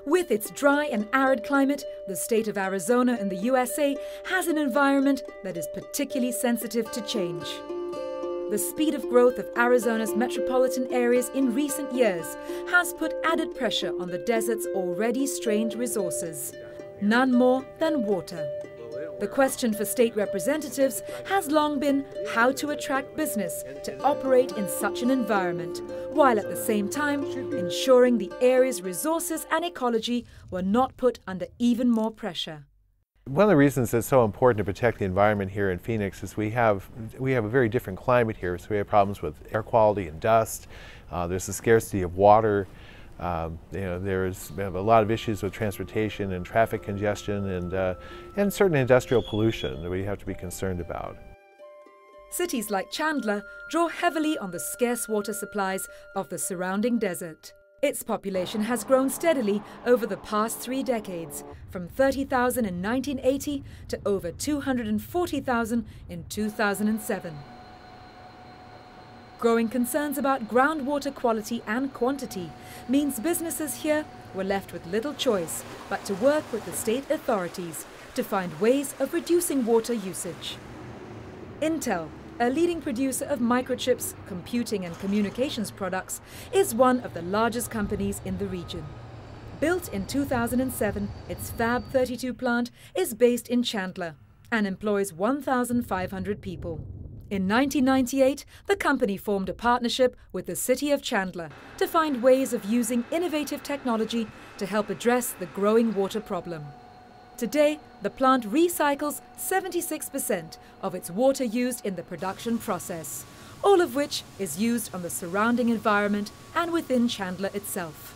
With its dry and arid climate, the state of Arizona in the USA has an environment that is particularly sensitive to change. The speed of growth of Arizona's metropolitan areas in recent years has put added pressure on the desert's already strained resources, none more than water. The question for state representatives has long been how to attract business to operate in such an environment, while at the same time ensuring the area's resources and ecology were not put under even more pressure. One of the reasons it's so important to protect the environment here in Phoenix is we have a very different climate here. So we have problems with air quality and dust. There's a scarcity of water. We have a lot of issues with transportation and traffic congestion and certain industrial pollution that we have to be concerned about. Cities like Chandler draw heavily on the scarce water supplies of the surrounding desert. Its population has grown steadily over the past 3 decades, from 30,000 in 1980 to over 240,000 in 2007. Growing concerns about groundwater quality and quantity means businesses here were left with little choice but to work with the state authorities to find ways of reducing water usage. Intel, a leading producer of microchips, computing and communications products, is one of the largest companies in the region. Built in 2007, its Fab 32 plant is based in Chandler and employs 1,500 people. In 1998, the company formed a partnership with the City of Chandler to find ways of using innovative technology to help address the growing water problem. Today, the plant recycles 76% of its water used in the production process, all of which is used on the surrounding environment and within Chandler itself.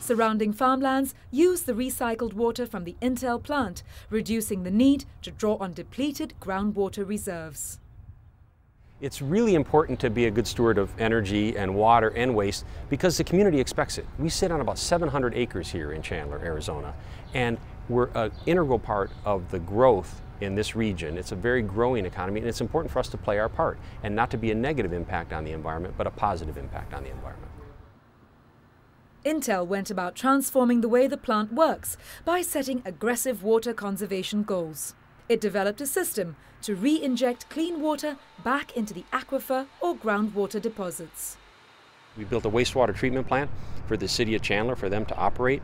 Surrounding farmlands use the recycled water from the Intel plant, reducing the need to draw on depleted groundwater reserves. It's really important to be a good steward of energy and water and waste because the community expects it. We sit on about 700 acres here in Chandler, Arizona, and we're an integral part of the growth in this region. It's a very growing economy, and it's important for us to play our part and not to be a negative impact on the environment, but a positive impact on the environment. Intel went about transforming the way the plant works by setting aggressive water conservation goals. It developed a system to re-inject clean water back into the aquifer or groundwater deposits. We built a wastewater treatment plant for the City of Chandler for them to operate.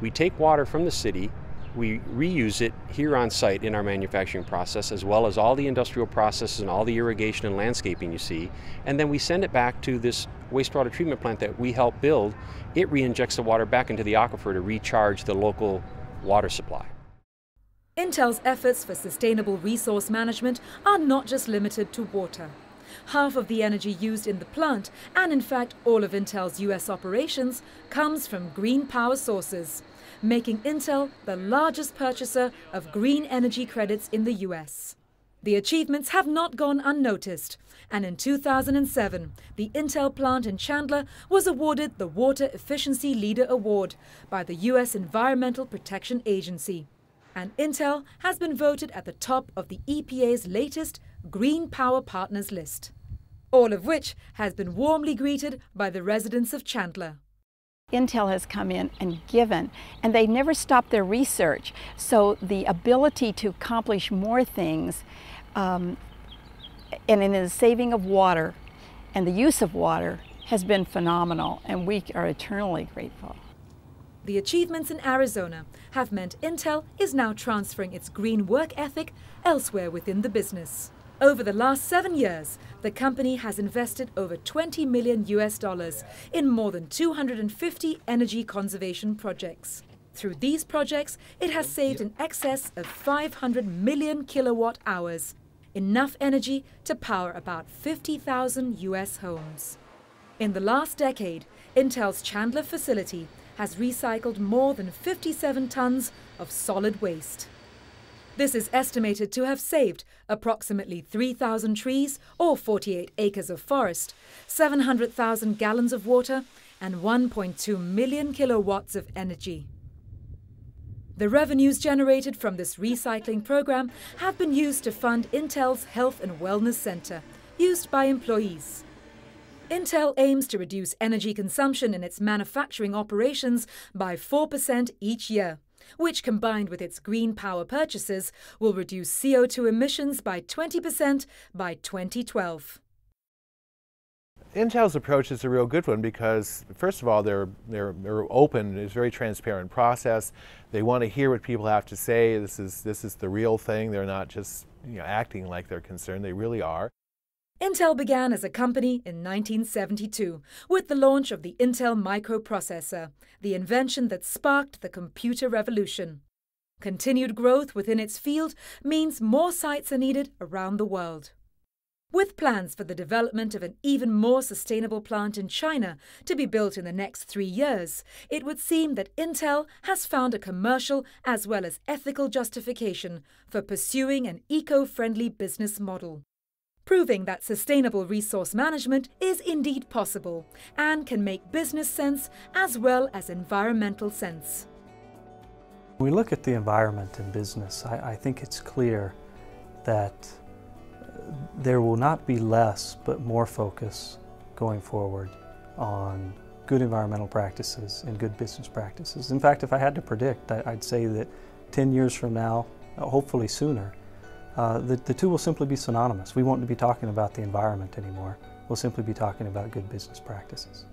We take water from the city, we reuse it here on site in our manufacturing process, as well as all the industrial processes and all the irrigation and landscaping you see, and then we send it back to this wastewater treatment plant that we help build. It re-injects the water back into the aquifer to recharge the local water supply. Intel's efforts for sustainable resource management are not just limited to water. Half of the energy used in the plant, and in fact all of Intel's US operations, comes from green power sources, making Intel the largest purchaser of green energy credits in the US. The achievements have not gone unnoticed, and in 2007, the Intel plant in Chandler was awarded the Water Efficiency Leader Award by the US Environmental Protection Agency. And Intel has been voted at the top of the EPA's latest Green Power Partners list, all of which has been warmly greeted by the residents of Chandler. Intel has come in and given, and they never stop their research. So the ability to accomplish more things, and in the saving of water and the use of water has been phenomenal, and we are eternally grateful. The achievements in Arizona have meant Intel is now transferring its green work ethic elsewhere within the business. Over the last 7 years, the company has invested over $20 million in more than 250 energy conservation projects. Through these projects, it has saved in excess of 500 million kilowatt hours, enough energy to power about 50,000 US homes. In the last decade, Intel's Chandler facility has recycled more than 57 tons of solid waste. This is estimated to have saved approximately 3,000 trees or 48 acres of forest, 700,000 gallons of water, and 1.2 million kilowatts of energy. The revenues generated from this recycling program have been used to fund Intel's Health and Wellness Center, used by employees. Intel aims to reduce energy consumption in its manufacturing operations by 4% each year, which combined with its green power purchases will reduce CO2 emissions by 20% by 2012. Intel's approach is a real good one because, first of all, they're open. It's a very transparent process. They want to hear what people have to say. This is the real thing. They're not just acting like they're concerned. They really are. Intel began as a company in 1972 with the launch of the Intel microprocessor, the invention that sparked the computer revolution. Continued growth within its field means more sites are needed around the world. With plans for the development of an even more sustainable plant in China to be built in the next 3 years, it would seem that Intel has found a commercial as well as ethical justification for pursuing an eco-friendly business model, proving that sustainable resource management is indeed possible and can make business sense as well as environmental sense. When we look at the environment in business, I think it's clear that there will not be less but more focus going forward on good environmental practices and good business practices. In fact, if I had to predict, I'd say that 10 years from now, hopefully sooner, the two will simply be synonymous. We won't be talking about the environment anymore. We'll simply be talking about good business practices.